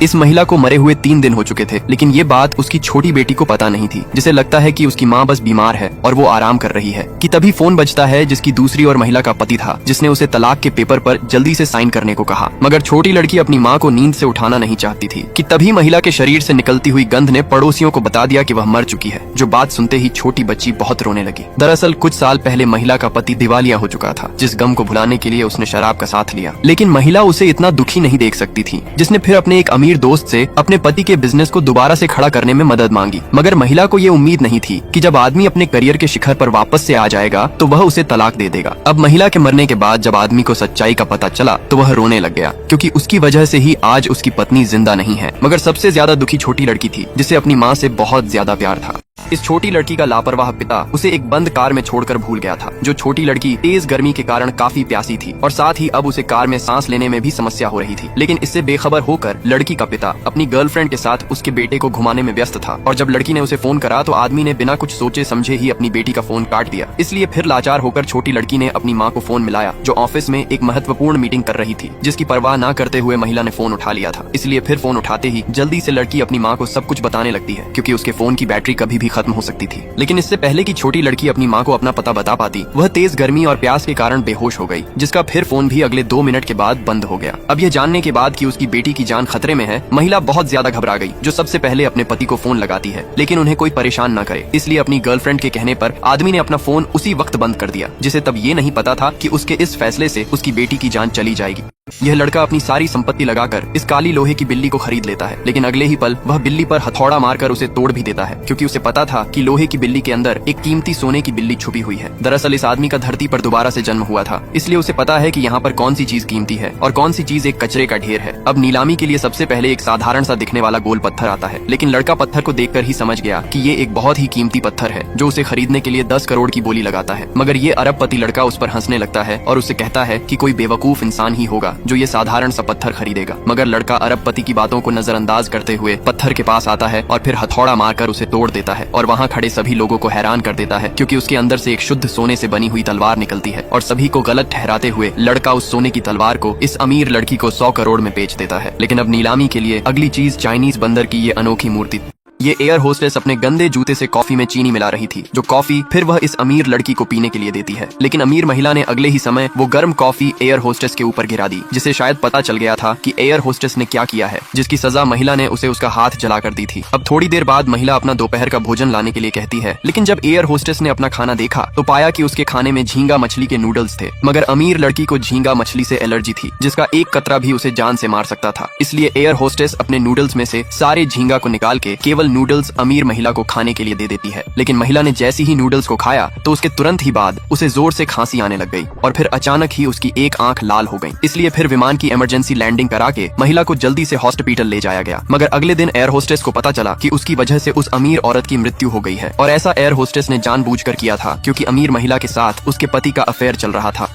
इस महिला को मरे हुए 3 दिन हो चुके थे, लेकिन ये बात उसकी छोटी बेटी को पता नहीं थी, जिसे लगता है कि उसकी माँ बस बीमार है और वो आराम कर रही है कि तभी फोन बजता है, जिसकी दूसरी ओर महिला का पति था, जिसने उसे तलाक के पेपर पर जल्दी से साइन करने को कहा। मगर छोटी लड़की अपनी माँ को नींद से उठाना नहीं चाहती थी कि तभी महिला के शरीर से निकलती हुई गंध ने पड़ोसियों को बता दिया कि वह मर चुकी है, जो बात सुनते ही छोटी बच्ची बहुत रोने लगी। दरअसल कुछ साल पहले महिला का पति दिवालिया हो चुका था, जिस गम को भुलाने के लिए उसने शराब का साथ लिया। लेकिन महिला उसे इतना दुखी नहीं देख सकती थी, जिसने फिर अपने एक अमीर दोस्त से अपने पति के बिजनेस को दोबारा से खड़ा करने में मदद मांगी। मगर महिला को ये उम्मीद नहीं थी कि जब आदमी अपने करियर के शिखर पर वापस से आ जाएगा तो वह उसे तलाक दे देगा। अब महिला के मरने के बाद जब आदमी को सच्चाई का पता चला तो वह रोने लग गया, क्योंकि उसकी वजह से ही आज उसकी पत्नी जिंदा नहीं है। मगर सबसे ज्यादा दुखी छोटी लड़की थी, जिसे अपनी माँ से बहुत ज्यादा प्यार था। इस छोटी लड़की का लापरवाह पिता उसे एक बंद कार में छोड़कर भूल गया था। जो छोटी लड़की तेज गर्मी के कारण काफी प्यासी थी और साथ ही अब उसे कार में सांस लेने में भी समस्या हो रही थी। लेकिन इससे बेखबर होकर लड़की का पिता अपनी गर्लफ्रेंड के साथ उसके बेटे को घुमाने में व्यस्त था, और जब लड़की ने उसे फोन करा तो आदमी ने बिना कुछ सोचे समझे ही अपनी बेटी का फोन काट दिया। इसलिए फिर लाचार होकर छोटी लड़की ने अपनी माँ को फोन मिलाया, जो ऑफिस में एक महत्वपूर्ण मीटिंग कर रही थी, जिसकी परवाह न करते हुए महिला ने फोन उठा लिया था। इसलिए फिर फोन उठाते ही जल्दी से लड़की अपनी माँ को सब कुछ बताने लगती है, क्योंकि उसके फोन की बैटरी कभी भी खत्म हो सकती थी। लेकिन इससे पहले कि छोटी लड़की अपनी माँ को अपना पता बता पाती, वह तेज गर्मी और प्यास के कारण बेहोश हो गई, जिसका फिर फोन भी अगले 2 मिनट के बाद बंद हो गया। अब यह जानने के बाद कि उसकी बेटी की जान खतरे में है, महिला बहुत ज्यादा घबरा गई, जो सबसे पहले अपने पति को फोन लगाती है, लेकिन उन्हें कोई परेशान न करे, इसलिए अपनी गर्लफ्रेंड के कहने पर आदमी ने अपना फोन उसी वक्त बंद कर दिया, जिसे तब ये नहीं पता था कि उसके इस फैसले से उसकी बेटी की जान चली जाएगी। यह लड़का अपनी सारी संपत्ति लगाकर इस काली लोहे की बिल्ली को खरीद लेता है, लेकिन अगले ही पल वह बिल्ली पर हथौड़ा मारकर उसे तोड़ भी देता है, क्योंकि उसे पता था कि लोहे की बिल्ली के अंदर एक कीमती सोने की बिल्ली छुपी हुई है। दरअसल इस आदमी का धरती पर दोबारा से जन्म हुआ था, इसलिए उसे पता है कि यहाँ पर कौन सी चीज कीमती है और कौन सी चीज एक कचरे का ढेर है। अब नीलामी के लिए सबसे पहले एक साधारण सा दिखने वाला गोल पत्थर आता है, लेकिन लड़का पत्थर को देखकर ही समझ गया कि ये एक बहुत ही कीमती पत्थर है, जो उसे खरीदने के लिए 10 करोड़ की बोली लगाता है। मगर ये अरबपति लड़का उस पर हंसने लगता है और उसे कहता है कि कोई बेवकूफ इंसान ही होगा जो ये साधारण सा पत्थर खरीदेगा। मगर लड़का अरबपति की बातों को नजरअंदाज करते हुए पत्थर के पास आता है और फिर हथौड़ा मारकर उसे तोड़ देता है, और वहाँ खड़े सभी लोगों को हैरान कर देता है, क्योंकि उसके अंदर से एक शुद्ध सोने से बनी हुई तलवार निकलती है। और सभी को गलत ठहराते हुए लड़का उस सोने की तलवार को इस अमीर लड़की को 100 करोड़ में बेच देता है। लेकिन अब नीलामी के लिए अगली चीज चाइनीज बंदर की ये अनोखी मूर्ति। ये एयर होस्टेस अपने गंदे जूते से कॉफी में चीनी मिला रही थी, जो कॉफी फिर वह इस अमीर लड़की को पीने के लिए देती है। लेकिन अमीर महिला ने अगले ही समय वो गर्म कॉफी एयर होस्टेस के ऊपर गिरा दी, जिसे शायद पता चल गया था कि एयर होस्टेस ने क्या किया है, जिसकी सजा महिला ने उसे उसका हाथ जला कर दी थी। अब थोड़ी देर बाद महिला अपना दोपहर का भोजन लाने के लिए कहती है, लेकिन जब एयर होस्टेस ने अपना खाना देखा तो पाया कि उसके खाने में झींगा मछली के नूडल्स थे। मगर अमीर लड़की को झींगा मछली से एलर्जी थी, जिसका एक कतरा भी उसे जान से मार सकता था। इसलिए एयर होस्टेस अपने नूडल्स में से सारे झींगा को निकाल के केवल नूडल्स अमीर महिला को खाने के लिए दे देती है। लेकिन महिला ने जैसे ही नूडल्स को खाया तो उसके तुरंत ही बाद उसे जोर से खांसी आने लग गई, और फिर अचानक ही उसकी एक आंख लाल हो गई। इसलिए फिर विमान की इमरजेंसी लैंडिंग करा के महिला को जल्दी से हॉस्पिटल ले जाया गया। मगर अगले दिन एयर होस्टेस को पता चला कि उसकी वजह से उस अमीर औरत की मृत्यु हो गई है, और ऐसा एयर होस्टेस ने जानबूझकर किया था, क्योंकि अमीर महिला के साथ उसके पति का अफेयर चल रहा था।